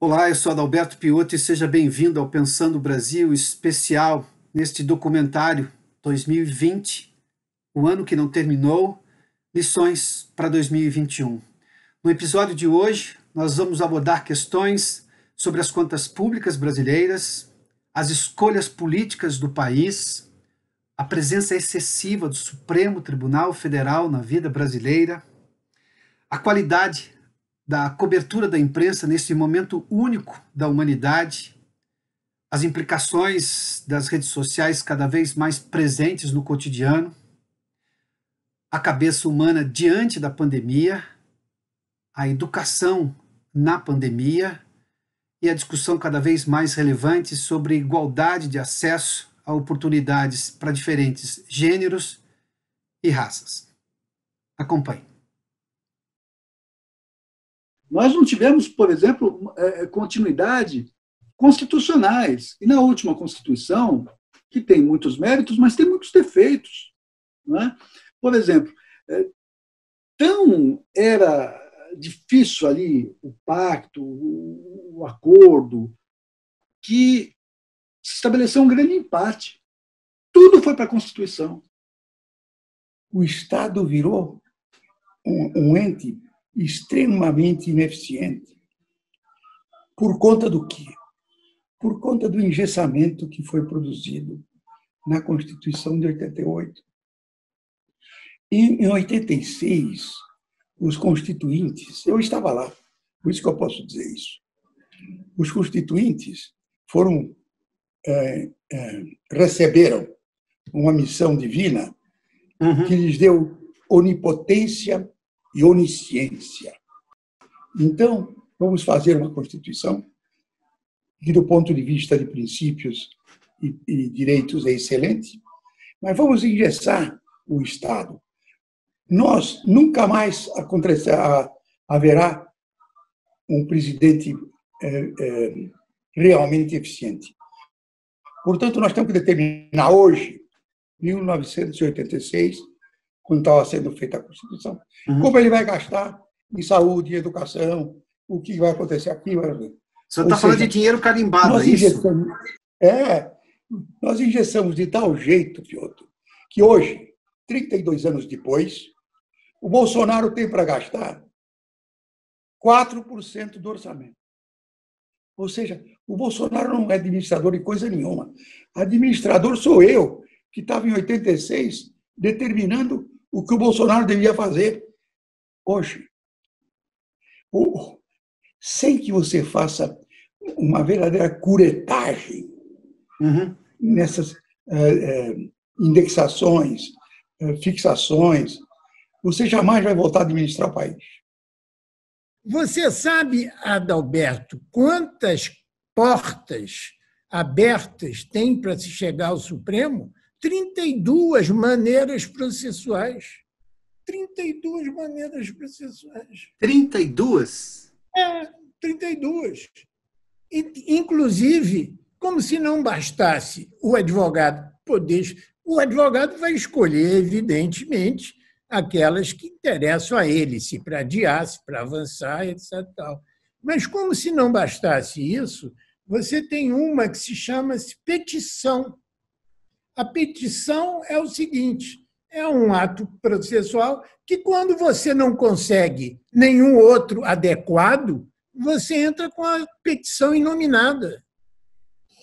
Olá, eu sou Adalberto Piotto e seja bem-vindo ao Pensando Brasil especial neste documentário 2020, o ano que não terminou, lições para 2021. No episódio de hoje, nós vamos abordar questões sobre as contas públicas brasileiras, as escolhas políticas do país, a presença excessiva do Supremo Tribunal Federal na vida brasileira, a qualidade da cobertura da imprensa nesse momento único da humanidade, as implicações das redes sociais cada vez mais presentes no cotidiano, a cabeça humana diante da pandemia, a educação na pandemia e a discussão cada vez mais relevante sobre igualdade de acesso a oportunidades para diferentes gêneros e raças. Acompanhe. Nós não tivemos, por exemplo, continuidade constitucionais. E na última Constituição, que tem muitos méritos, mas tem muitos defeitos. Não é? Por exemplo, tão era difícil ali o pacto, o acordo, que se estabeleceu um grande empate. Tudo foi para a Constituição. O Estado virou um ente extremamente ineficiente. Por conta do quê? Por conta do engessamento que foi produzido na Constituição de 88. Em 86, os constituintes, eu estava lá, por isso que eu posso dizer isso, os constituintes receberam uma missão divina que lhes deu onipotência e onisciência. Então, vamos fazer uma Constituição que, do ponto de vista de princípios e direitos, é excelente, mas vamos engessar o Estado. Nós nunca mais haverá um presidente realmente eficiente. Portanto, nós temos que determinar hoje, 1986, quando estava sendo feita a Constituição, como ele vai gastar em saúde, educação, o que vai acontecer aqui. O senhor está falando de dinheiro carimbado, é isso? Nós engessamos de tal jeito, Piotr, que hoje, 32 anos depois, o Bolsonaro tem para gastar 4% do orçamento. Ou seja, o Bolsonaro não é administrador de coisa nenhuma. Administrador sou eu, que estava em 86 determinando o que o Bolsonaro devia fazer hoje. Sem que você faça uma verdadeira curetagem nessas indexações, fixações, você jamais vai voltar a administrar o país. Você sabe, Adalberto, quantas portas abertas tem para se chegar ao Supremo? 32 maneiras processuais. 32 maneiras processuais. 32? 32. Inclusive, como se não bastasse o advogado poder... O advogado vai escolher, evidentemente, aquelas que interessam a ele, se para adiar, se para avançar, etc. Mas, como se não bastasse isso, você tem uma que se chama petição. A petição é o seguinte: é um ato processual que, quando você não consegue nenhum outro adequado, você entra com a petição inominada.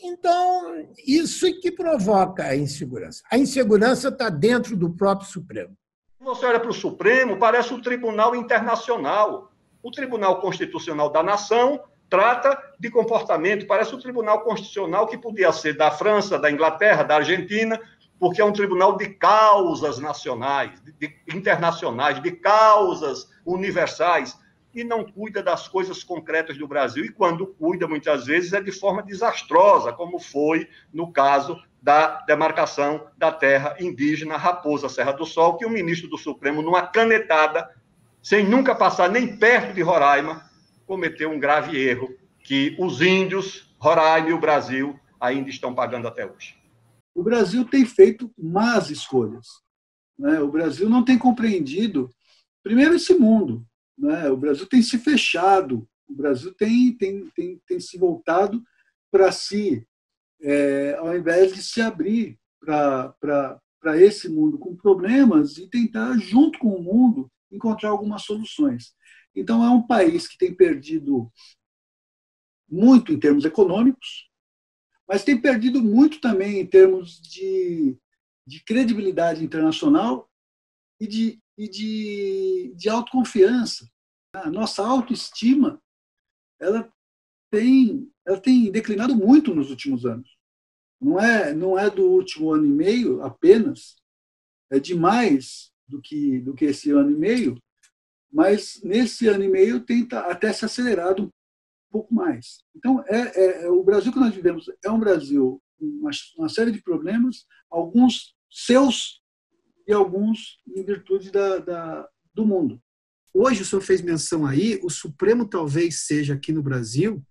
Então, isso é que provoca a insegurança. A insegurança está dentro do próprio Supremo. Você olha para o Supremo, parece um tribunal internacional. O Tribunal Constitucional da Nação trata de comportamento, parece um tribunal constitucional que podia ser da França, da Inglaterra, da Argentina, porque é um tribunal de causas nacionais, internacionais, de causas universais, e não cuida das coisas concretas do Brasil. E quando cuida, muitas vezes, é de forma desastrosa, como foi no caso da demarcação da terra indígena Raposa Serra do Sol, que o ministro do Supremo, numa canetada, sem nunca passar nem perto de Roraima, cometeu um grave erro que os índios, Roraima e o Brasil ainda estão pagando até hoje. O Brasil tem feito más escolhas. O Brasil não tem compreendido, primeiro, esse mundo. O Brasil tem se fechado O Brasil tem se voltado para si, ao invés de se abrir para esse mundo com problemas e tentar, junto com o mundo, encontrar algumas soluções. Então, é um país que tem perdido muito em termos econômicos, mas tem perdido muito também em termos de credibilidade internacional e de autoconfiança. A nossa autoestima ela tem declinado muito nos últimos anos. Não é do último ano e meio apenas, é de mais do que esse ano e meio, mas nesse ano e meio tem até se acelerado um pouco mais. Então, o Brasil que nós vivemos é um Brasil com uma série de problemas, alguns seus e alguns em virtude do mundo. Hoje, o senhor fez menção aí, o Supremo talvez seja aqui no Brasil,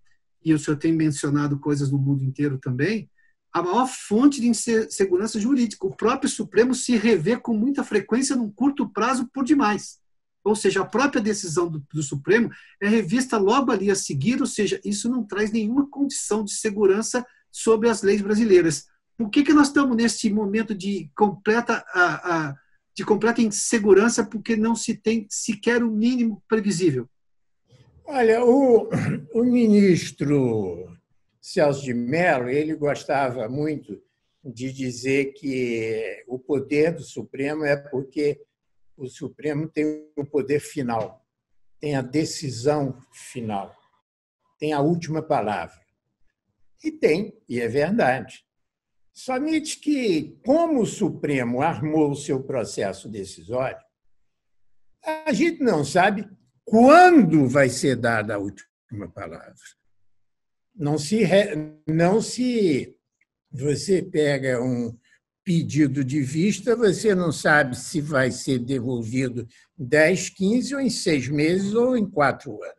e o senhor tem mencionado coisas no mundo inteiro também, a maior fonte de insegurança jurídica. O próprio Supremo se revê com muita frequência num curto prazo por demais. Ou seja, a própria decisão do Supremo é revista logo ali a seguir, ou seja, isso não traz nenhuma condição de segurança sobre as leis brasileiras. Por que nós estamos nesse momento de completa insegurança, porque não se tem sequer o mínimo previsível? Olha, o ministro Celso de Mello, ele gostava muito de dizer que o poder do Supremo é porque o Supremo tem o poder final, tem a decisão final, tem a última palavra. E é verdade. Somente que, como o Supremo armou o seu processo decisório, a gente não sabe quando vai ser dada a última palavra. Você pega um pedido de vista, você não sabe se vai ser devolvido 10, 15, ou em 6 meses, ou em 4 anos.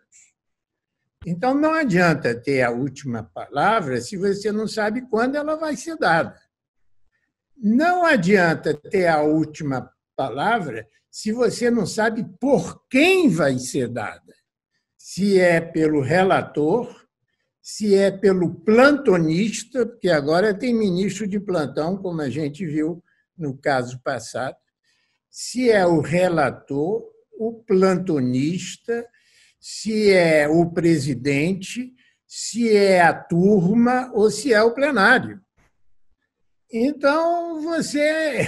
Então, não adianta ter a última palavra se você não sabe quando ela vai ser dada. Não adianta ter a última palavra se você não sabe por quem vai ser dada. Se é pelo relator, se é pelo plantonista, porque agora tem ministro de plantão, como a gente viu no caso passado, se é o relator, o plantonista, se é o presidente, se é a turma ou se é o plenário. Então, você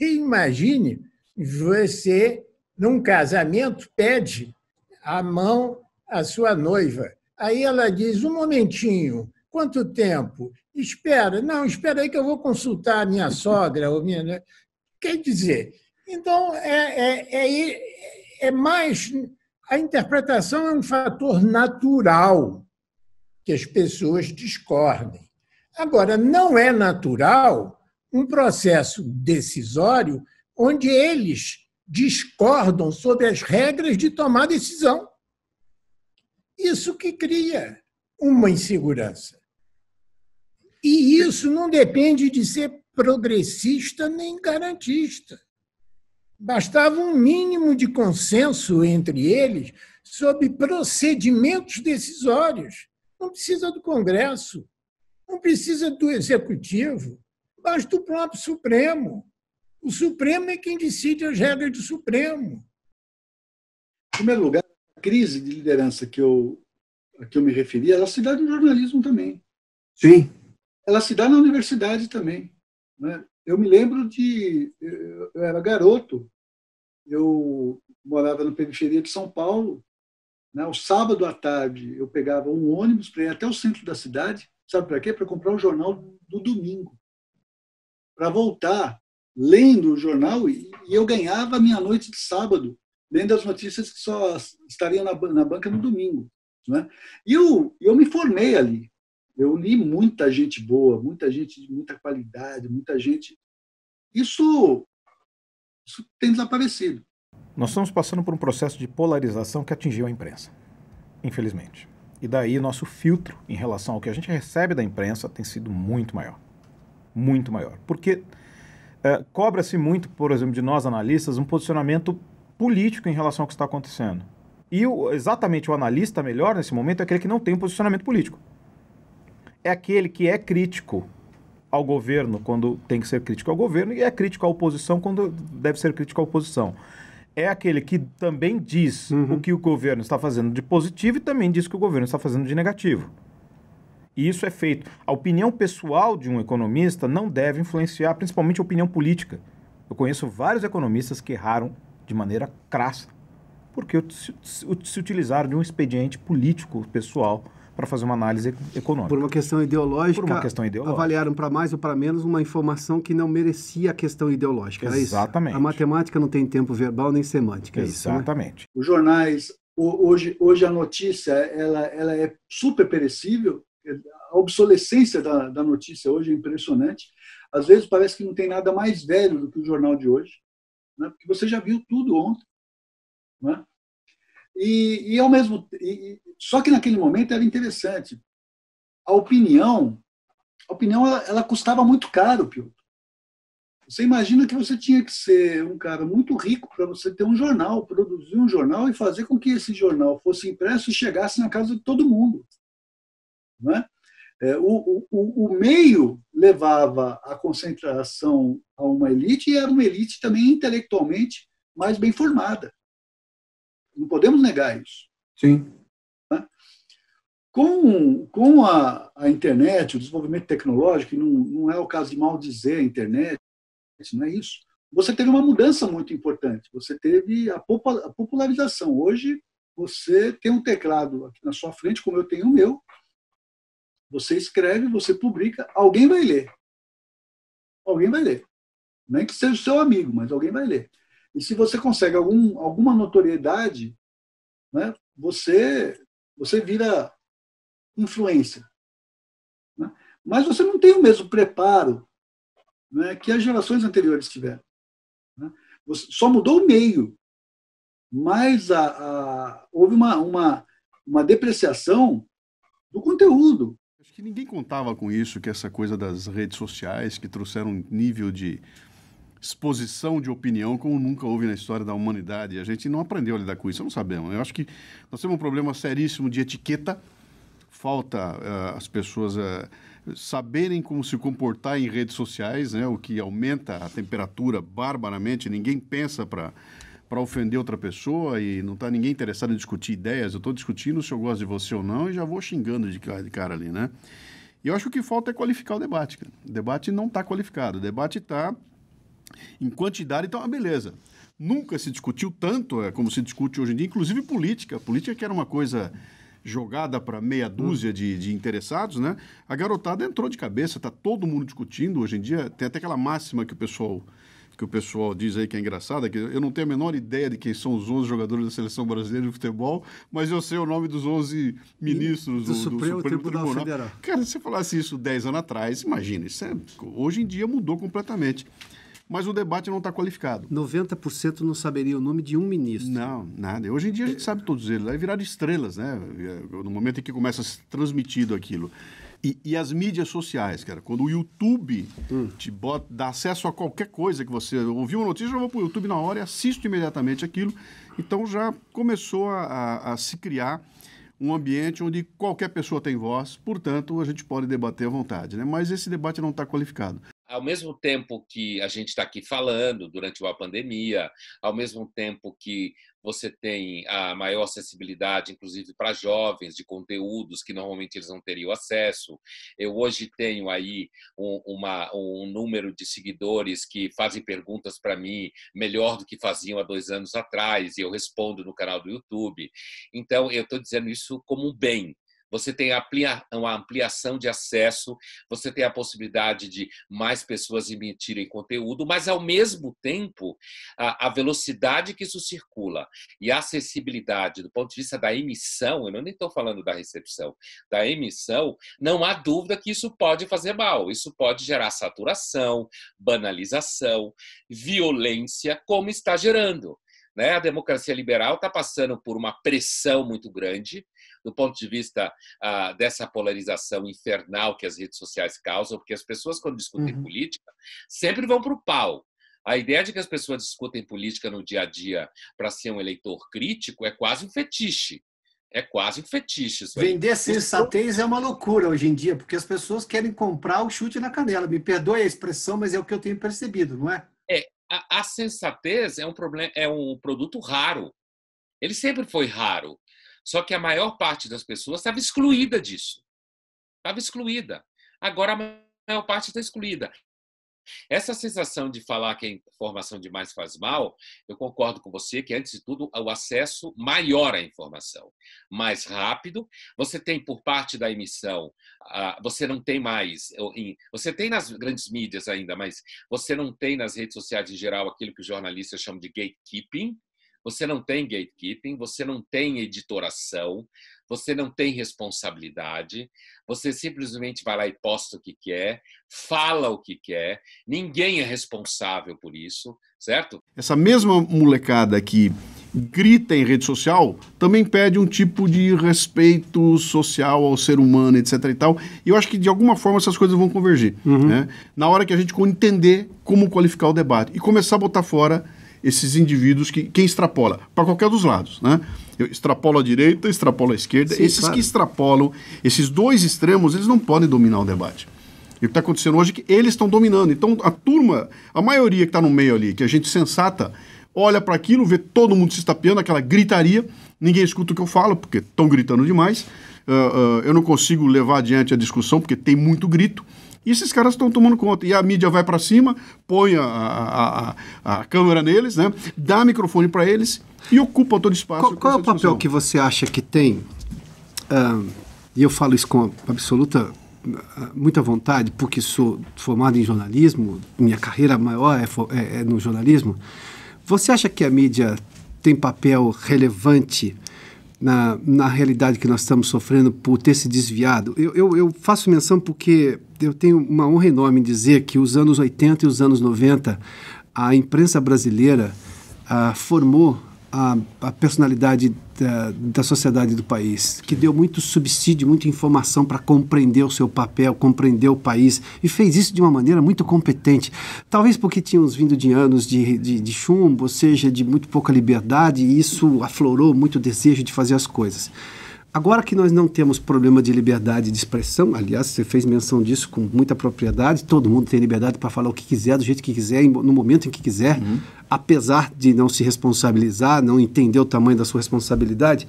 imagine, você, num casamento, pede a mão à sua noiva. Aí ela diz, um momentinho, quanto tempo? Espera aí que eu vou consultar a minha sogra. Ou minha... Quer dizer, então, é mais... A interpretação é um fator natural que as pessoas discordem. Agora, não é natural um processo decisório onde eles discordam sobre as regras de tomar decisão. Isso que cria uma insegurança. E isso não depende de ser progressista nem garantista. Bastava um mínimo de consenso entre eles sobre procedimentos decisórios. Não precisa do Congresso, não precisa do Executivo, basta o próprio Supremo. O Supremo é quem decide as regras do Supremo. Em primeiro lugar, a crise de liderança a que eu me referi, ela se dá no jornalismo também. Sim. Ela se dá na universidade também. Né? Eu me lembro eu era garoto, eu morava na periferia de São Paulo, né? O sábado à tarde eu pegava um ônibus para ir até o centro da cidade, sabe para quê? Para comprar o jornal do domingo, para voltar lendo o jornal, e eu ganhava a minha noite de sábado, lendo as notícias que só estariam na banca no domingo. Né? E eu me formei ali. Eu li muita gente boa, muita gente de muita qualidade, muita gente... Isso tem desaparecido. Nós estamos passando por um processo de polarização que atingiu a imprensa, infelizmente. E daí nosso filtro em relação ao que a gente recebe da imprensa tem sido muito maior. Muito maior. Porque cobra-se muito, por exemplo, de nós analistas, um posicionamento político em relação ao que está acontecendo. E exatamente o analista melhor nesse momento é aquele que não tem um posicionamento político. É aquele que é crítico ao governo quando tem que ser crítico ao governo e é crítico à oposição quando deve ser crítico à oposição. É aquele que também diz o que o governo está fazendo de positivo e também diz o que o governo está fazendo de negativo. E isso é feito. A opinião pessoal de um economista não deve influenciar principalmente a opinião política. Eu conheço vários economistas que erraram de maneira crassa porque se utilizaram de um expediente político pessoal para fazer uma análise econômica. Por uma questão ideológica, Por uma questão ideológica. Avaliaram para mais ou para menos uma informação que não merecia a questão ideológica. Era Exatamente. Isso? A matemática não tem tempo verbal nem semântica. Exatamente. Isso, né? Os jornais, hoje a notícia ela é super perecível. A obsolescência da notícia hoje é impressionante. Às vezes parece que não tem nada mais velho do que o jornal de hoje, né? Porque você já viu tudo ontem. Né? Ao mesmo só que naquele momento era interessante. A opinião ela custava muito caro, Piotr. Você imagina que você tinha que ser um cara muito rico para você ter um jornal, produzir um jornal e fazer com que esse jornal fosse impresso e chegasse na casa de todo mundo. Não é? O meio levava a concentração a uma elite e era uma elite também intelectualmente mais bem formada. Não podemos negar isso. Sim. Com a internet, o desenvolvimento tecnológico, e não é o caso de maldizer a internet, não é isso. Você teve uma mudança muito importante. Você teve a popularização. Hoje, você tem um teclado aqui na sua frente, como eu tenho o meu. Você escreve, você publica, alguém vai ler. Alguém vai ler. Nem que seja o seu amigo, mas alguém vai ler. E se você consegue alguma notoriedade, né, você vira influência. Né? Mas você não tem o mesmo preparo, né, que as gerações anteriores tiveram. Né? Só mudou o meio, mas houve uma depreciação do conteúdo. Acho que ninguém contava com isso, que essa coisa das redes sociais, que trouxeram um nível de exposição de opinião como nunca houve na história da humanidade. A gente não aprendeu a lidar com isso, não sabemos. Eu acho que nós temos um problema seríssimo de etiqueta. Falta as pessoas saberem como se comportar em redes sociais, né, o que aumenta a temperatura barbaramente. Ninguém pensa para ofender outra pessoa e não está ninguém interessado em discutir ideias. Eu estou discutindo se eu gosto de você ou não e já vou xingando de cara ali, né? E eu acho que o que falta é qualificar o debate. Cara. O debate não está qualificado. O debate está em quantidade, então, beleza. Nunca se discutiu tanto como se discute hoje em dia, inclusive política. Política que era uma coisa jogada para meia dúzia de interessados, né? A garotada entrou de cabeça, está todo mundo discutindo hoje em dia. Tem até aquela máxima que o pessoal diz aí que é engraçada, que eu não tenho a menor ideia de quem são os 11 jogadores da Seleção Brasileira de Futebol, mas eu sei o nome dos 11 ministros do Supremo Tribunal Federal. Cara, se você falasse isso 10 anos atrás, imagina, hoje em dia mudou completamente. Mas o debate não está qualificado. 90% não saberia o nome de um ministro. Não, nada. Hoje em dia a gente sabe todos eles. Vai virar estrelas, né? No momento em que começa a ser transmitido aquilo. E as mídias sociais, cara. Quando o YouTube dá acesso a qualquer coisa que você ouviu uma notícia, eu vou para o YouTube na hora e assisto imediatamente aquilo. Então já começou a se criar um ambiente onde qualquer pessoa tem voz, portanto, a gente pode debater à vontade, né? Mas esse debate não está qualificado. Ao mesmo tempo que a gente está aqui falando durante uma pandemia, ao mesmo tempo que você tem a maior acessibilidade, inclusive para jovens, de conteúdos que normalmente eles não teriam acesso. Eu hoje tenho aí um número de seguidores que fazem perguntas para mim melhor do que faziam há 2 anos atrás, e eu respondo no canal do YouTube. Então, eu estou dizendo isso como um bem. Você tem uma ampliação de acesso, você tem a possibilidade de mais pessoas emitirem conteúdo, mas, ao mesmo tempo, a velocidade que isso circula e a acessibilidade do ponto de vista da emissão, eu nem estou falando da recepção, da emissão, não há dúvida que isso pode fazer mal. Isso pode gerar saturação, banalização, violência, como está gerando. A democracia liberal está passando por uma pressão muito grande do ponto de vista dessa polarização infernal que as redes sociais causam, porque as pessoas, quando discutem política, sempre vão para o pau. A ideia de que as pessoas discutem política no dia a dia para ser um eleitor crítico é quase um fetiche. É quase um fetiche isso aí. Vender sensatez é uma loucura hoje em dia, porque as pessoas querem comprar o chute na canela. Me perdoe a expressão, mas é o que eu tenho percebido, não é? A sensatez é um problema, é um produto raro. Ele sempre foi raro. Só que a maior parte das pessoas estava excluída disso. Estava excluída. Agora a maior parte está excluída. Essa sensação de falar que a informação demais faz mal, eu concordo com você que, antes de tudo, o acesso maior à informação, mais rápido. Você tem, por parte da emissão, você não tem mais, você tem nas grandes mídias ainda, mas você não tem nas redes sociais em geral aquilo que os jornalistas chamam de gatekeeping. Você não tem gatekeeping, você não tem editoração, você não tem responsabilidade, você simplesmente vai lá e posta o que quer, fala o que quer, ninguém é responsável por isso, certo? Essa mesma molecada que grita em rede social também pede um tipo de respeito social ao ser humano, etc. e tal. E eu acho que, de alguma forma, essas coisas vão convergir. Né? Na hora que a gente entender como qualificar o debate e começar a botar fora esses indivíduos quem extrapola, para qualquer dos lados, né? Eu extrapolo à direita, extrapolo à esquerda. Sim, esses claro. Que extrapolam, esses dois extremos, eles não podem dominar o debate. E o que está acontecendo hoje é que eles estão dominando. Então, a turma, a maioria que está no meio ali, que a gente sensata, olha para aquilo, vê todo mundo se estapeando, aquela gritaria, ninguém escuta o que eu falo, porque estão gritando demais. Eu não consigo levar adiante a discussão, porque tem muito grito. E esses caras estão tomando conta. E a mídia vai para cima, põe a câmera neles, né? Dá microfone para eles e ocupa todo o espaço. Qual é o papel que você acha que tem? E eu falo isso com absoluta muita vontade, porque sou formado em jornalismo, minha carreira maior é no jornalismo. Você acha que a mídia tem papel relevante na realidade que nós estamos sofrendo por ter se desviado? Eu faço menção porque eu tenho uma honra enorme em dizer que os anos 80 e os anos 90, a imprensa brasileira formou a personalidade da sociedade do país, que deu muito subsídio, muita informação para compreender o seu papel, compreender o país, e fez isso de uma maneira muito competente. Talvez porque tínhamos vindo de anos de chumbo, ou seja, de muito pouca liberdade, e isso aflorou muito o desejo de fazer as coisas. Agora que nós não temos problema de liberdade de expressão, aliás, você fez menção disso com muita propriedade, todo mundo tem liberdade para falar o que quiser, do jeito que quiser, no momento em que quiser, apesar de não se responsabilizar, não entender o tamanho da sua responsabilidade.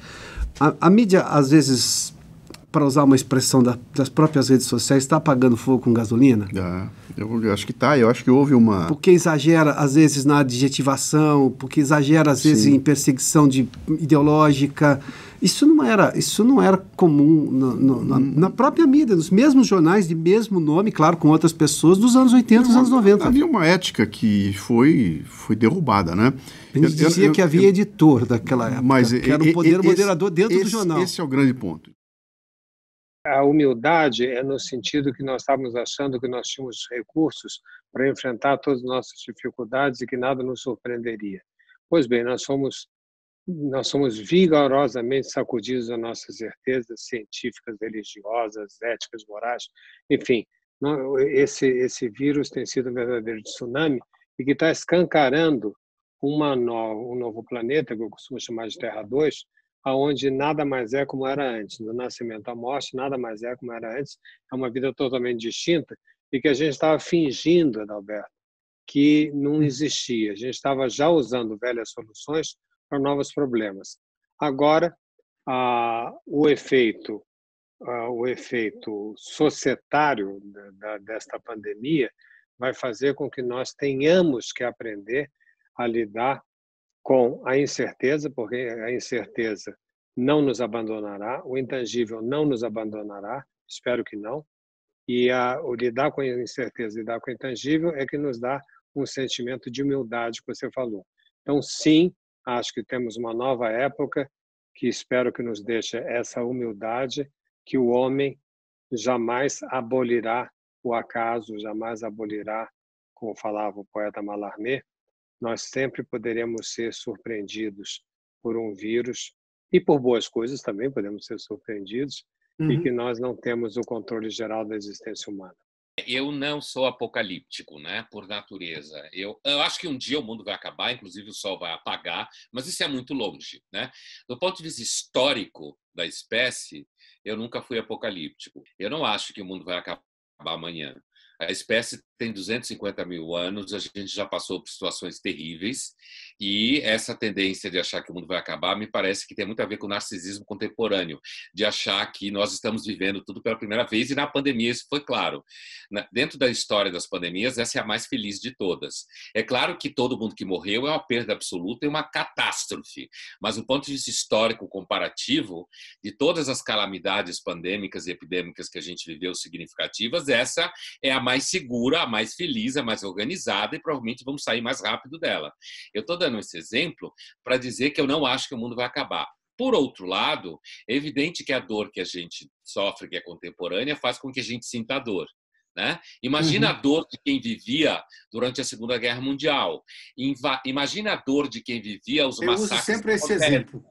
A mídia, às vezes, para usar uma expressão das próprias redes sociais, está apagando fogo com gasolina? Eu acho que está, eu acho que houve uma... Porque exagera, às vezes, na adjetivação, porque exagera, às vezes, em perseguição ideológica. Isso não era comum na própria mídia, nos mesmos jornais de mesmo nome, claro, com outras pessoas, dos anos 80 e dos anos 90. Havia uma ética que foi derrubada, né? A gente dizia que havia editor daquela época, mas que era um poder moderador dentro do jornal. Esse é o grande ponto. A humildade é no sentido que nós estávamos achando que nós tínhamos recursos para enfrentar todas as nossas dificuldades e que nada nos surpreenderia. Pois bem, nós somos vigorosamente sacudidos das nossas certezas científicas, religiosas, éticas, morais, enfim. Esse vírus tem sido um verdadeiro tsunami e que está escancarando um novo planeta, que eu costumo chamar de Terra 2, onde nada mais é como era antes. Do nascimento à morte, nada mais é como era antes. É uma vida totalmente distinta e que a gente estava fingindo, Adalberto, que não existia. A gente estava já usando velhas soluções para novos problemas. Agora, o efeito societário desta pandemia vai fazer com que nós tenhamos que aprender a lidar com a incerteza, porque a incerteza não nos abandonará, o intangível não nos abandonará, espero que não, e o lidar com a incerteza, lidar com o intangível é que nos dá um sentimento de humildade que você falou. Então, sim, acho que temos uma nova época que espero que nos deixe essa humildade, que o homem jamais abolirá o acaso, jamais abolirá, como falava o poeta Mallarmé. Nós sempre poderemos ser surpreendidos por um vírus e por boas coisas também podemos ser surpreendidos e que nós não temos o controle geral da existência humana. eu não sou apocalíptico, né, por natureza. Eu acho que um dia o mundo vai acabar, inclusive o sol vai apagar, mas isso é muito longe, né? Do ponto de vista histórico da espécie, eu nunca fui apocalíptico. Eu não acho que o mundo vai acabar amanhã. A espécie tem 250 mil anos, a gente já passou por situações terríveis e essa tendência de achar que o mundo vai acabar me parece que tem muito a ver com o narcisismo contemporâneo, de achar que nós estamos vivendo tudo pela primeira vez, e na pandemia isso foi claro. Dentro da história das pandemias, essa é a mais feliz de todas. É claro que todo mundo que morreu é uma perda absoluta e uma catástrofe, mas do ponto de vista histórico comparativo, de todas as calamidades pandêmicas e epidêmicas que a gente viveu significativas, essa é a mais segura, a mais feliz, a mais organizada, e provavelmente vamos sair mais rápido dela. Eu estou dando esse exemplo para dizer que eu não acho que o mundo vai acabar. Por outro lado, é evidente que a dor que a gente sofre, que é contemporânea, faz com que a gente sinta a dor, né? Imagina a dor de quem vivia durante a Segunda Guerra Mundial. Imagina a dor de quem vivia os massacres. Eu uso sempre esse exemplo.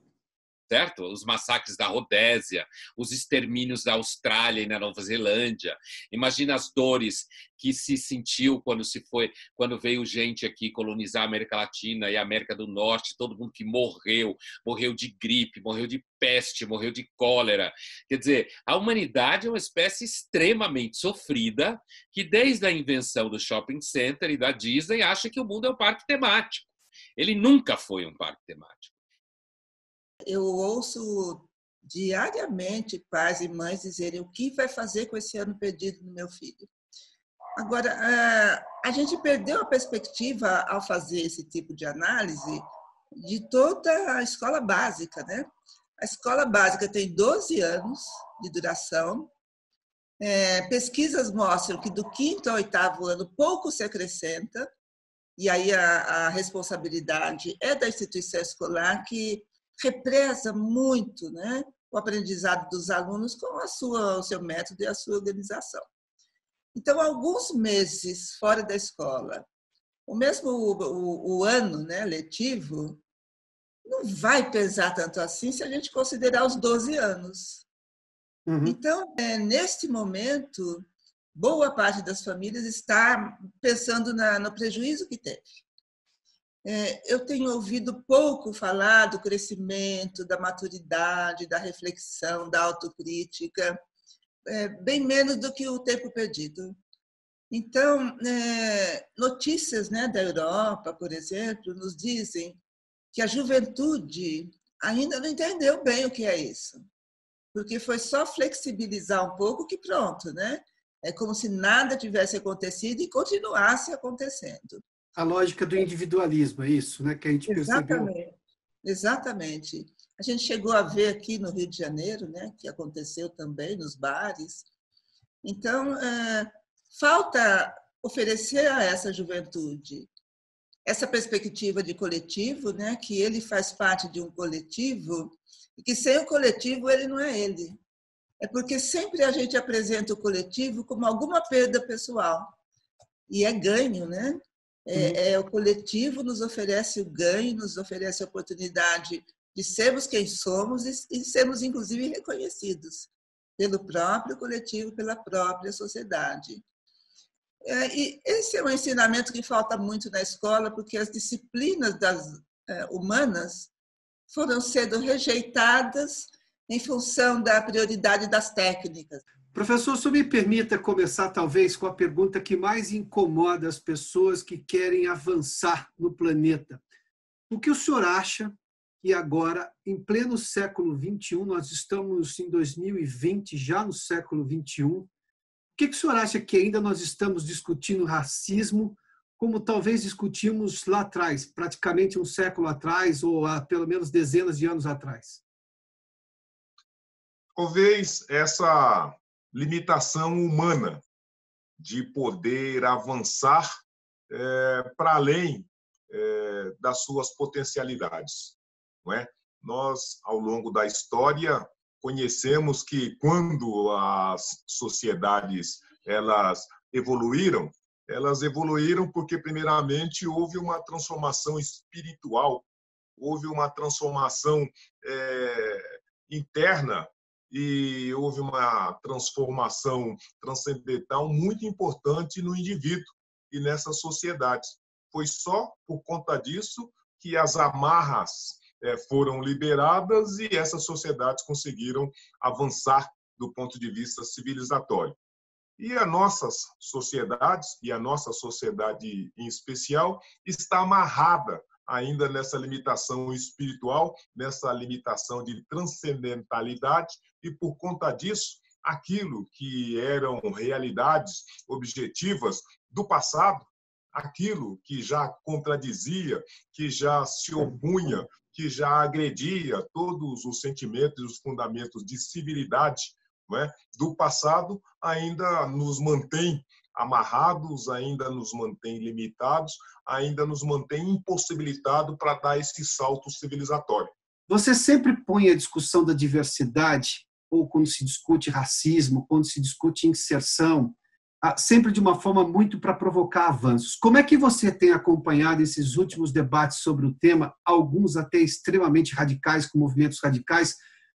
Certo? Os massacres da Rodésia, os extermínios da Austrália e na Nova Zelândia. Imagina as dores que se sentiu quando veio gente aqui colonizar a América Latina e a América do Norte, todo mundo que morreu de gripe, morreu de peste, morreu de cólera. Quer dizer, a humanidade é uma espécie extremamente sofrida que desde a invenção do shopping center e da Disney acha que o mundo é um parque temático. Ele nunca foi um parque temático. Eu ouço diariamente pais e mães dizerem o que vai fazer com esse ano perdido no meu filho. Agora, a gente perdeu a perspectiva ao fazer esse tipo de análise de toda a escola básica, né? A escola básica tem 12 anos de duração. Pesquisas mostram que do 5º ao 8º ano pouco se acrescenta, e aí a responsabilidade é da instituição escolar, que represa muito, né, o aprendizado dos alunos com o seu método e a sua organização. Então, alguns meses fora da escola, o ano, né, letivo, não vai pesar tanto assim se a gente considerar os 12 anos. Então, neste momento, boa parte das famílias está pensando no prejuízo que teve. Eu tenho ouvido pouco falar do crescimento, da maturidade, da reflexão, da autocrítica, bem menos do que o tempo perdido. Então, notícias, né, da Europa, por exemplo, nos dizem que a juventude ainda não entendeu bem o que é isso, porque foi só flexibilizar um pouco que pronto, né? É como se nada tivesse acontecido e continuasse acontecendo. A lógica do individualismo, é isso, né, que a gente percebeu? Exatamente. A gente chegou a ver aqui no Rio de Janeiro, né, que aconteceu também nos bares. Então, falta oferecer a essa juventude essa perspectiva de coletivo, né, que ele faz parte de um coletivo e que sem o coletivo ele não é ele. É porque sempre a gente apresenta o coletivo como alguma perda pessoal. E é ganho, né? O coletivo nos oferece o ganho, nos oferece a oportunidade de sermos quem somos e sermos, inclusive, reconhecidos pelo próprio coletivo, pela própria sociedade. E esse é um ensinamento que falta muito na escola, porque as disciplinas humanas foram sendo rejeitadas em função da prioridade das técnicas. Professor, se me permita começar talvez com a pergunta que mais incomoda as pessoas que querem avançar no planeta. O que o senhor acha que agora, em pleno século XXI, nós estamos em 2020, já no século XXI, o que o senhor acha que ainda nós estamos discutindo racismo como talvez discutimos lá atrás, praticamente um século atrás, ou há pelo menos dezenas de anos atrás? Talvez essa limitação humana de poder avançar para além das suas potencialidades, não é? Nós, ao longo da história, conhecemos que quando as sociedades elas evoluíram porque, primeiramente, houve uma transformação espiritual, houve uma transformação interna e houve uma transformação transcendental muito importante no indivíduo e nessa sociedade. Foi só por conta disso que as amarras foram liberadas e essas sociedades conseguiram avançar do ponto de vista civilizatório. E as nossas sociedades, e a nossa sociedade em especial, está amarrada ainda nessa limitação espiritual, nessa limitação de transcendentalidade, e por conta disso, aquilo que eram realidades objetivas do passado, aquilo que já contradizia, que já se opunha, que já agredia todos os sentimentos e os fundamentos de civilidade, não é, do passado, ainda nos mantém amarrados, ainda nos mantém limitados, ainda nos mantém impossibilitados para dar esse salto civilizatório. Você sempre põe a discussão da diversidade, ou quando se discute racismo, quando se discute inserção, sempre de uma forma muito para provocar avanços. Como é que você tem acompanhado esses últimos debates sobre o tema, alguns até extremamente radicais, com movimentos radicais?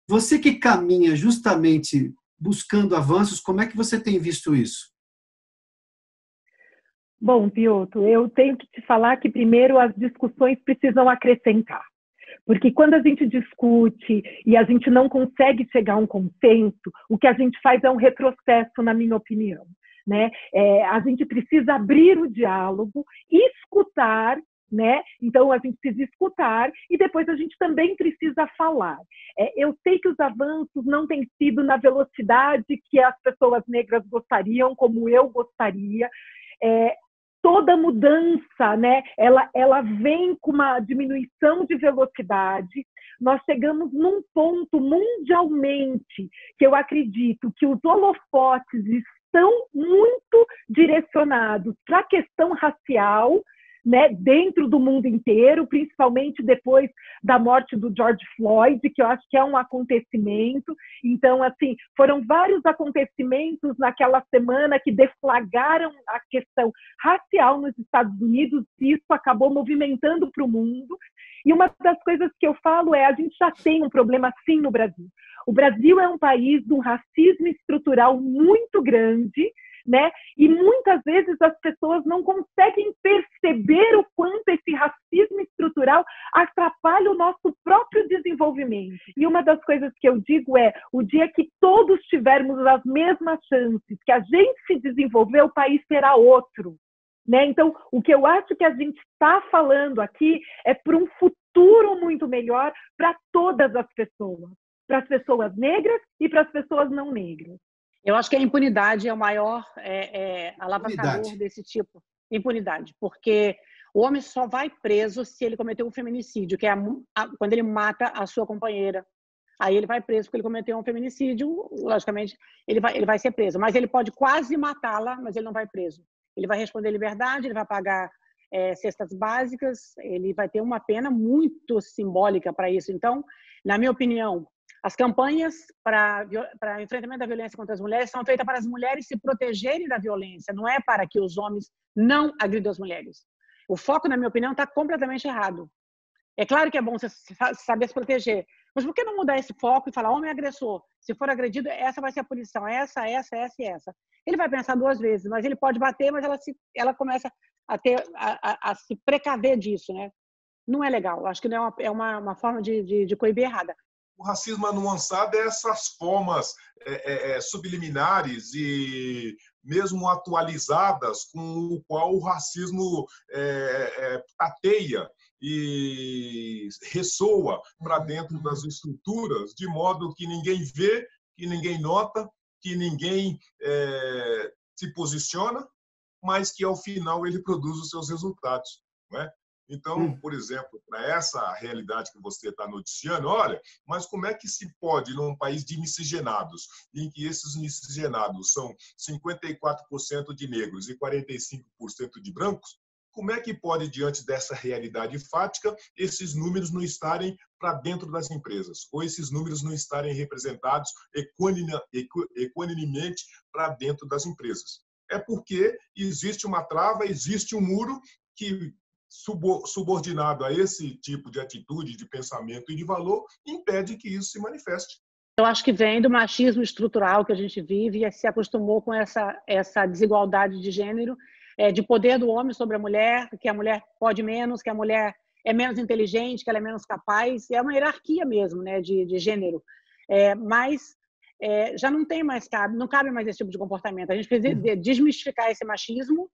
Você que caminha justamente buscando avanços, como é que você tem visto isso? Bom, Piotr, eu tenho que te falar que, primeiro, as discussões precisam acrescentar. Porque quando a gente discute e a gente não consegue chegar a um consenso, o que a gente faz é um retrocesso, na minha opinião. Né? A gente precisa abrir o diálogo, escutar, né? Então a gente precisa escutar e depois a gente também precisa falar. Eu sei que os avanços não têm sido na velocidade que as pessoas negras gostariam, como eu gostaria. Toda mudança, né, ela vem com uma diminuição de velocidade. Nós chegamos num ponto mundialmente que eu acredito que os holofotes estão muito direcionados para a questão racial, né, dentro do mundo inteiro, principalmente depois da morte do George Floyd, que eu acho que é um acontecimento. Então, assim, foram vários acontecimentos naquela semana que deflagraram a questão racial nos Estados Unidos, e isso acabou movimentando para o mundo. E uma das coisas que eu falo a gente já tem um problema sim no Brasil. O Brasil é um país de um racismo estrutural muito grande, né? E muitas vezes as pessoas não conseguem perceber o quanto esse racismo estrutural atrapalha o nosso próprio desenvolvimento. E uma das coisas que eu digo o dia que todos tivermos as mesmas chances, que a gente se desenvolver, o país será outro. Né? Então, o que eu acho que a gente está falando aqui é para um futuro muito melhor para todas as pessoas, para as pessoas negras e para as pessoas não negras. Eu acho que a impunidade é o maior alavancador desse tipo. Impunidade, porque o homem só vai preso se ele cometeu um feminicídio, que é quando ele mata a sua companheira. Aí ele vai preso porque ele cometeu um feminicídio, logicamente ele vai ser preso. Mas ele pode quase matá-la, mas ele não vai preso. Ele vai responder liberdade, ele vai pagar cestas básicas, ele vai ter uma pena muito simbólica para isso. Então, na minha opinião, as campanhas para enfrentamento da violência contra as mulheres são feitas para as mulheres se protegerem da violência, não é para que os homens não agridam as mulheres. O foco, na minha opinião, está completamente errado. É claro que é bom você saber se proteger, mas por que não mudar esse foco e falar, homem agressor, se for agredido, essa vai ser a punição, essa e essa. Ele vai pensar duas vezes, mas ele pode bater, mas ela começa a se precaver disso, né? Não é legal, acho que não é uma forma de coibir errada. O racismo anuançado é essas formas subliminares e mesmo atualizadas com o qual o racismo tateia e ressoa para dentro das estruturas, de modo que ninguém vê, que ninguém nota, que ninguém se posiciona, mas que, ao final, ele produz os seus resultados. Não é? Então, por exemplo, para essa realidade que você está noticiando, olha, mas como é que se pode, num país de miscigenados, em que esses miscigenados são 54% de negros e 45% de brancos, como é que pode, diante dessa realidade fática, esses números não estarem para dentro das empresas, ou esses números não estarem representados equanimemente para dentro das empresas? É porque existe uma trava, existe um muro que, subordinado a esse tipo de atitude, de pensamento e de valor, impede que isso se manifeste. Eu acho que vem do machismo estrutural que a gente vive e se acostumou com essa desigualdade de gênero, de poder do homem sobre a mulher, que a mulher pode menos, que a mulher é menos inteligente, que ela é menos capaz. É uma hierarquia mesmo, né, de gênero. Mas já não tem mais não cabe mais esse tipo de comportamento. A gente precisa desmistificar esse machismo,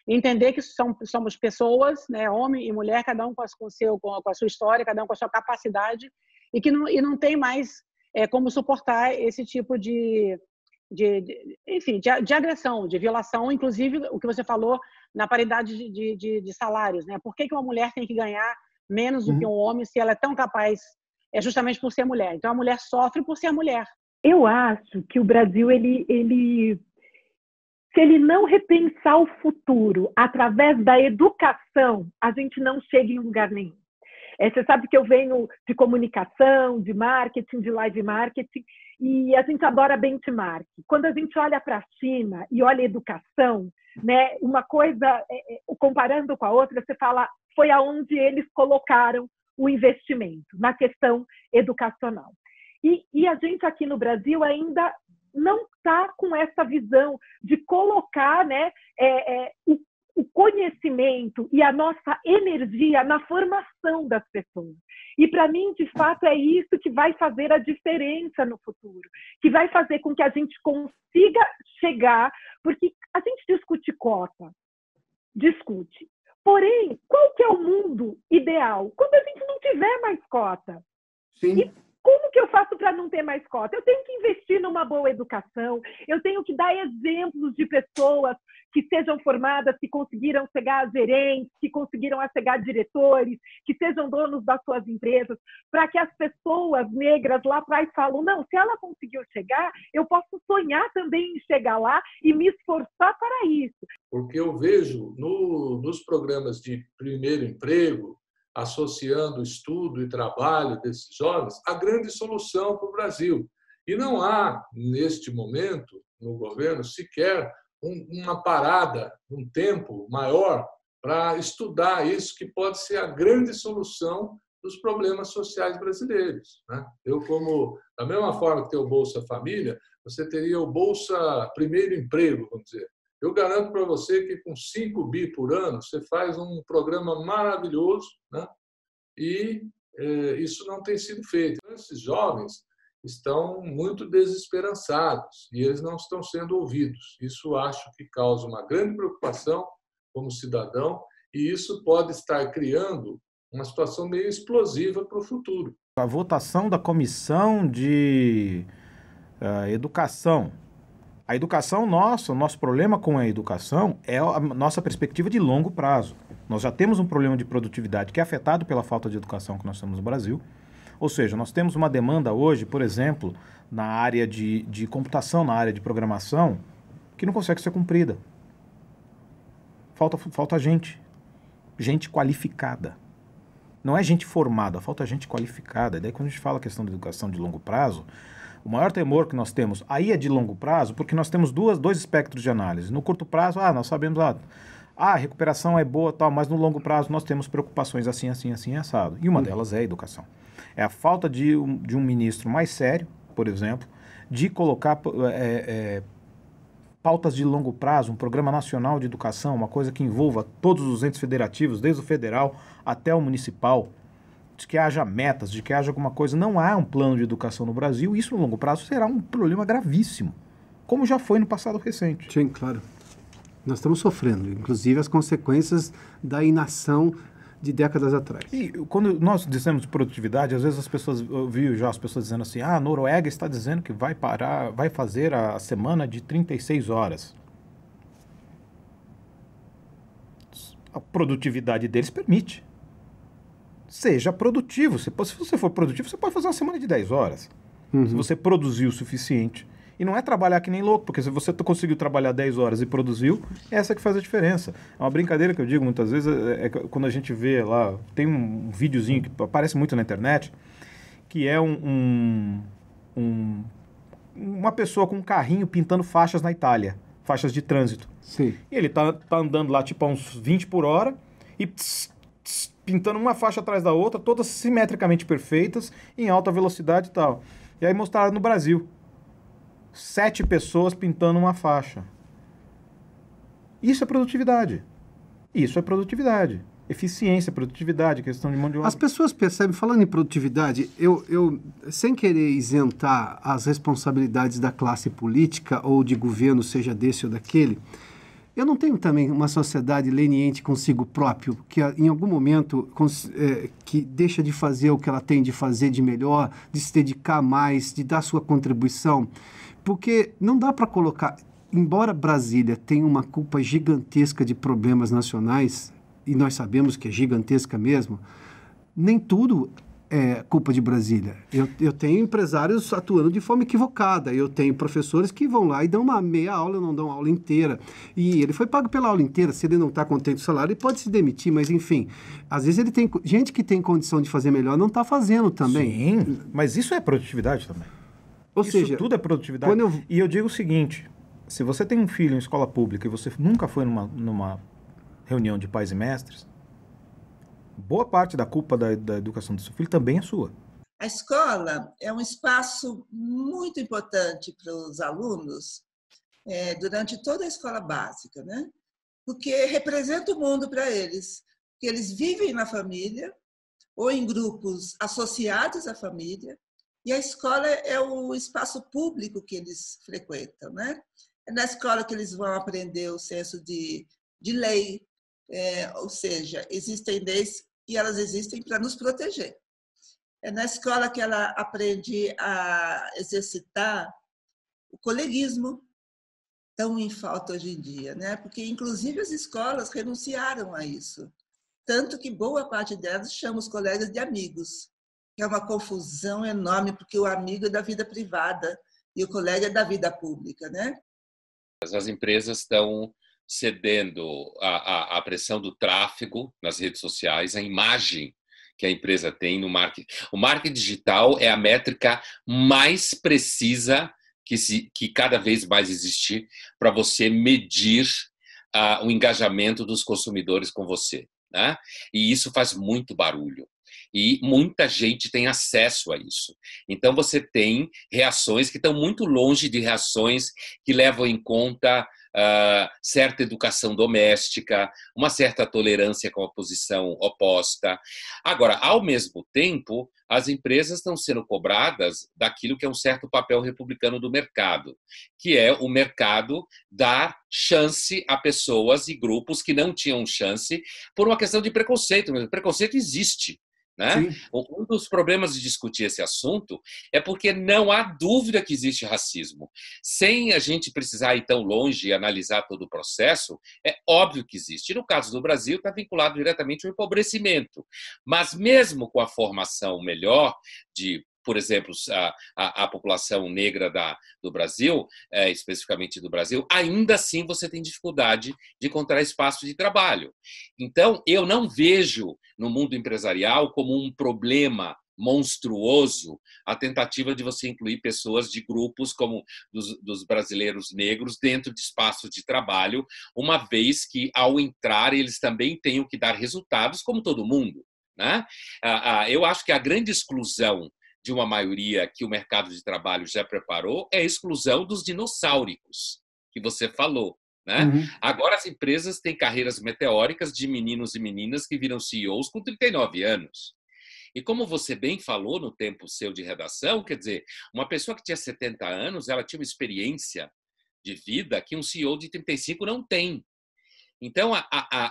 entender que somos pessoas, né, homem e mulher, cada um com a sua história, cada um com a sua capacidade, e que não tem mais como suportar esse tipo de agressão, de violação, inclusive o que você falou na paridade de salários, né? Por que uma mulher tem que ganhar menos do que um homem se ela é tão capaz, justamente por ser mulher? Então a mulher sofre por ser mulher. Eu acho que o Brasil, se ele não repensar o futuro através da educação, a gente não chega em lugar nenhum. Você sabe que eu venho de comunicação, de marketing, de live marketing, e a gente adora benchmark. Quando a gente olha para a China e olha a educação, né, uma coisa, comparando com a outra, você fala, foi aonde eles colocaram o investimento, na questão educacional. E a gente aqui no Brasil ainda não está com essa visão de colocar, né, o conhecimento e a nossa energia na formação das pessoas. E, para mim, de fato, é isso que vai fazer a diferença no futuro, que vai fazer com que a gente consiga chegar, porque a gente discute cota, discute. Porém, qual que é o mundo ideal? Quando a gente não tiver mais cota. Sim. E como que eu faço para não ter mais cota? Eu tenho que investir numa boa educação, eu tenho que dar exemplos de pessoas que sejam formadas, que conseguiram chegar a gerentes, que conseguiram chegar a diretores, que sejam donos das suas empresas, para que as pessoas negras lá atrás falam, não, se ela conseguiu chegar, eu posso sonhar também em chegar lá e me esforçar para isso. Porque eu vejo nos programas de primeiro emprego, associando estudo e trabalho desses jovens, a grande solução para o Brasil. E não há, neste momento, no governo, sequer uma parada, um tempo maior para estudar isso, que pode ser a grande solução dos problemas sociais brasileiros, né? Da mesma forma que tem o Bolsa Família, você teria o Bolsa Primeiro Emprego, vamos dizer. Eu garanto para você que com 5 bi por ano, você faz um programa maravilhoso, né? E isso não tem sido feito. Esses jovens estão muito desesperançados e eles não estão sendo ouvidos. Isso acho que causa uma grande preocupação como cidadão e isso pode estar criando uma situação meio explosiva para o futuro. A votação da Comissão de Educação. A educação nossa, o nosso problema com a educação é a nossa perspectiva de longo prazo. Nós já temos um problema de produtividade que é afetado pela falta de educação que nós temos no Brasil. Ou seja, nós temos uma demanda hoje, por exemplo, na área de computação, na área de programação, que não consegue ser cumprida. Falta gente qualificada. Não é gente formada, falta gente qualificada. Daí quando a gente fala a questão da educação de longo prazo, o maior temor que nós temos aí é de longo prazo, porque nós temos dois espectros de análise. No curto prazo, nós sabemos, a recuperação é boa, tal, mas no longo prazo nós temos preocupações assim, assado. E uma delas é a educação. É a falta de um ministro mais sério, por exemplo, de colocar pautas de longo prazo, um programa nacional de educação, uma coisa que envolva todos os entes federativos, desde o federal até o municipal, de que haja metas, de que haja alguma coisa. Não há um plano de educação no Brasil, e isso no longo prazo será um problema gravíssimo, como já foi no passado recente. Sim, claro. Nós estamos sofrendo, inclusive, as consequências da inação de décadas atrás. E quando nós dizemos produtividade, às vezes as pessoas, eu vi já as pessoas dizendo assim, a Noruega está dizendo que vai fazer a semana de 36 horas. A produtividade deles permite. Seja produtivo. Se você for produtivo, você pode fazer uma semana de 10 horas. Se você produzir o suficiente. E não é trabalhar que nem louco, porque se você conseguiu trabalhar 10 horas e produziu, é essa que faz a diferença. É uma brincadeira que eu digo muitas vezes, quando a gente vê lá, tem um videozinho que aparece muito na internet, que é uma pessoa com um carrinho pintando faixas na Itália, faixas de trânsito. Sim. E ele tá andando lá tipo a uns 20 por hora e pintando uma faixa atrás da outra, todas simetricamente perfeitas, em alta velocidade e tal. E aí mostraram no Brasil. 7 pessoas pintando uma faixa. Isso é produtividade. Isso é produtividade. Eficiência, produtividade, questão de mão de obra. As pessoas percebem, falando em produtividade, eu sem querer isentar as responsabilidades da classe política ou de governo, seja desse ou daquele, eu não tenho também uma sociedade leniente consigo próprio, que em algum momento que deixa de fazer o que ela tem de fazer de melhor, de se dedicar mais, de dar sua contribuição, porque não dá para colocar, embora Brasília tenha uma culpa gigantesca de problemas nacionais, e nós sabemos que é gigantesca mesmo, nem tudo é culpa de Brasília. Eu tenho empresários atuando de forma equivocada, eu tenho professores que vão lá e dão uma meia aula, não dão aula inteira, e ele foi pago pela aula inteira, se ele não está contente com o salário, ele pode se demitir, mas enfim, às vezes ele tem gente que tem condição de fazer melhor, não está fazendo também. Sim, mas isso é produtividade também. Ou isso seja, tudo é produtividade. E eu digo o seguinte, se você tem um filho em escola pública e você nunca foi numa reunião de pais e mestres, boa parte da culpa da educação do seu filho também é sua. A escola é um espaço muito importante para os alunos durante toda a escola básica, né? Porque representa o mundo para eles. Porque eles vivem na família ou em grupos associados à família, e a escola é o espaço público que eles frequentam, né? É na escola que eles vão aprender o senso de lei, ou seja, existem leis e elas existem para nos proteger. É na escola que ela aprende a exercitar o coleguismo, tão em falta hoje em dia, né? Porque, inclusive, as escolas renunciaram a isso. Tanto que boa parte delas chama os colegas de amigos, que é uma confusão enorme, porque o amigo é da vida privada e o colega é da vida pública, né? As empresas estão cedendo à pressão do tráfego nas redes sociais, a imagem que a empresa tem no marketing. O marketing digital é a métrica mais precisa que cada vez mais existe para você medir o engajamento dos consumidores com você, né? E isso faz muito barulho. E muita gente tem acesso a isso. Então, você tem reações que estão muito longe de reações que levam em conta certa educação doméstica, uma certa tolerância com a posição oposta. Agora, ao mesmo tempo, as empresas estão sendo cobradas daquilo que é um certo papel republicano do mercado, que é o mercado dar chance a pessoas e grupos que não tinham chance por uma questão de preconceito. O preconceito existe. Né? Um dos problemas de discutir esse assunto é porque não há dúvida que existe racismo. Sem a gente precisar ir tão longe e analisar todo o processo, é óbvio que existe. E no caso do Brasil, está vinculado diretamente ao empobrecimento. Mas mesmo com a formação melhor de, por exemplo, a população negra do Brasil, especificamente do Brasil, ainda assim você tem dificuldade de encontrar espaço de trabalho. Então, eu não vejo no mundo empresarial como um problema monstruoso a tentativa de você incluir pessoas de grupos como dos brasileiros negros dentro de espaços de trabalho, uma vez que, ao entrar, eles também tenham que dar resultados como todo mundo, né? Eu acho que a grande exclusão de uma maioria que o mercado de trabalho já preparou é a exclusão dos dinossáricos, que você falou. Né? Agora as empresas têm carreiras meteóricas de meninos e meninas que viram CEOs com 39 anos. E como você bem falou no tempo seu de redação, quer dizer, uma pessoa que tinha 70 anos, ela tinha uma experiência de vida que um CEO de 35 não tem. Então,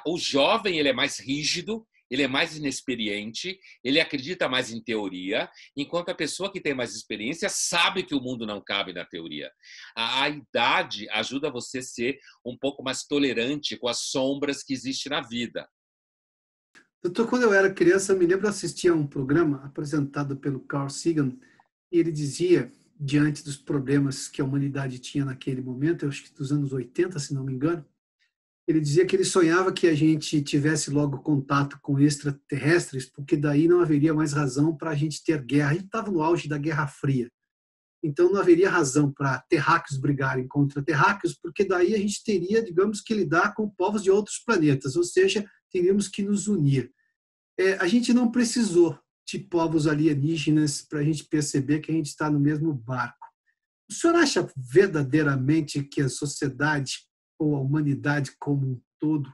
o jovem ele é mais rígido, ele é mais inexperiente, ele acredita mais em teoria, enquanto a pessoa que tem mais experiência sabe que o mundo não cabe na teoria. A idade ajuda você a ser um pouco mais tolerante com as sombras que existem na vida. Doutor, quando eu era criança, eu me lembro de assistir a um programa apresentado pelo Carl Sagan, e ele dizia, diante dos problemas que a humanidade tinha naquele momento, eu acho que dos anos 80, se não me engano, ele dizia que ele sonhava que a gente tivesse logo contato com extraterrestres, porque daí não haveria mais razão para a gente ter guerra. A gente estava no auge da Guerra Fria. Então não haveria razão para terráqueos brigarem contra terráqueos, porque daí a gente teria, digamos, que lidar com povos de outros planetas, ou seja, teríamos que nos unir. A gente não precisou de povos alienígenas para a gente perceber que a gente está no mesmo barco. O senhor acha verdadeiramente que a sociedade ou a humanidade como um todo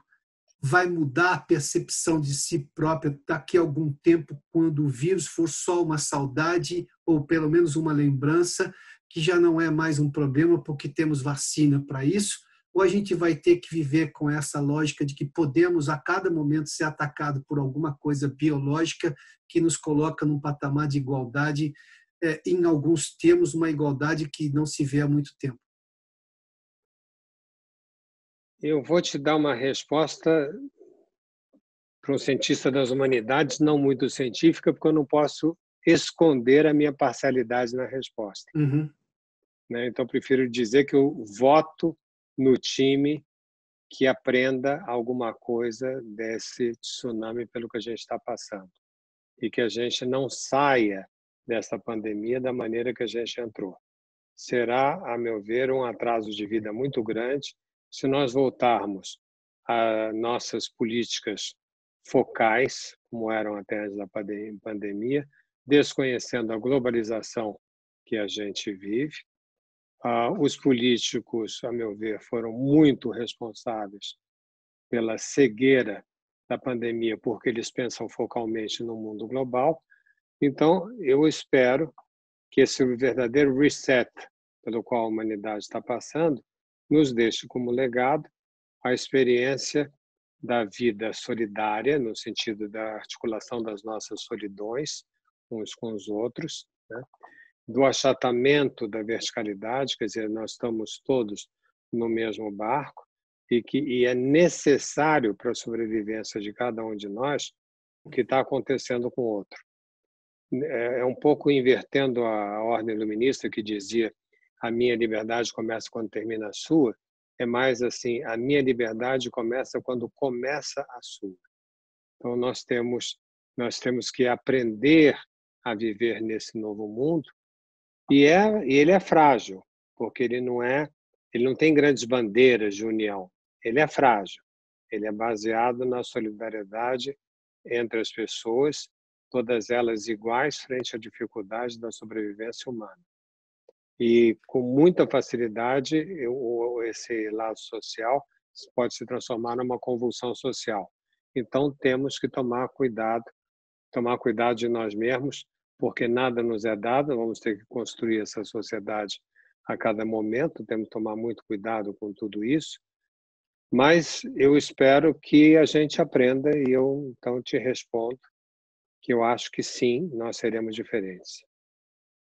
vai mudar a percepção de si própria daqui a algum tempo, quando o vírus for só uma saudade ou pelo menos uma lembrança, que já não é mais um problema porque temos vacina para isso? Ou a gente vai ter que viver com essa lógica de que podemos a cada momento ser atacado por alguma coisa biológica que nos coloca num patamar de igualdade, em alguns termos, uma igualdade que não se vê há muito tempo? Eu vou te dar uma resposta para um cientista das humanidades, não muito científica, porque eu não posso esconder a minha parcialidade na resposta. Uhum. Então, prefiro dizer que eu voto no time que aprenda alguma coisa desse tsunami pelo que a gente está passando e que a gente não saia dessa pandemia da maneira que a gente entrou. Será, a meu ver, um atraso de vida muito grande se nós voltarmos a nossas políticas focais, como eram até antes da pandemia, desconhecendo a globalização que a gente vive. Os políticos, a meu ver, foram muito responsáveis pela cegueira da pandemia, porque eles pensam focalmente no mundo global. Então, eu espero que esse verdadeiro reset pelo qual a humanidade está passando nos deixe como legado a experiência da vida solidária, no sentido da articulação das nossas solidões uns com os outros, do achatamento da verticalidade, quer dizer, nós estamos todos no mesmo barco e é necessário para a sobrevivência de cada um de nós o que está acontecendo com o outro. É um pouco invertendo a ordem iluminista que dizia a minha liberdade começa quando termina a sua, é mais assim, a minha liberdade começa quando começa a sua. Então nós temos que aprender a viver nesse novo mundo e ele é frágil, porque ele não tem grandes bandeiras de união, ele é frágil, ele é baseado na solidariedade entre as pessoas, todas elas iguais frente à dificuldade da sobrevivência humana. E com muita facilidade esse lado social pode se transformar numa convulsão social. Então temos que tomar cuidado de nós mesmos, porque nada nos é dado, vamos ter que construir essa sociedade a cada momento, temos que tomar muito cuidado com tudo isso, mas eu espero que a gente aprenda e eu então te respondo que eu acho que sim, nós seremos diferentes.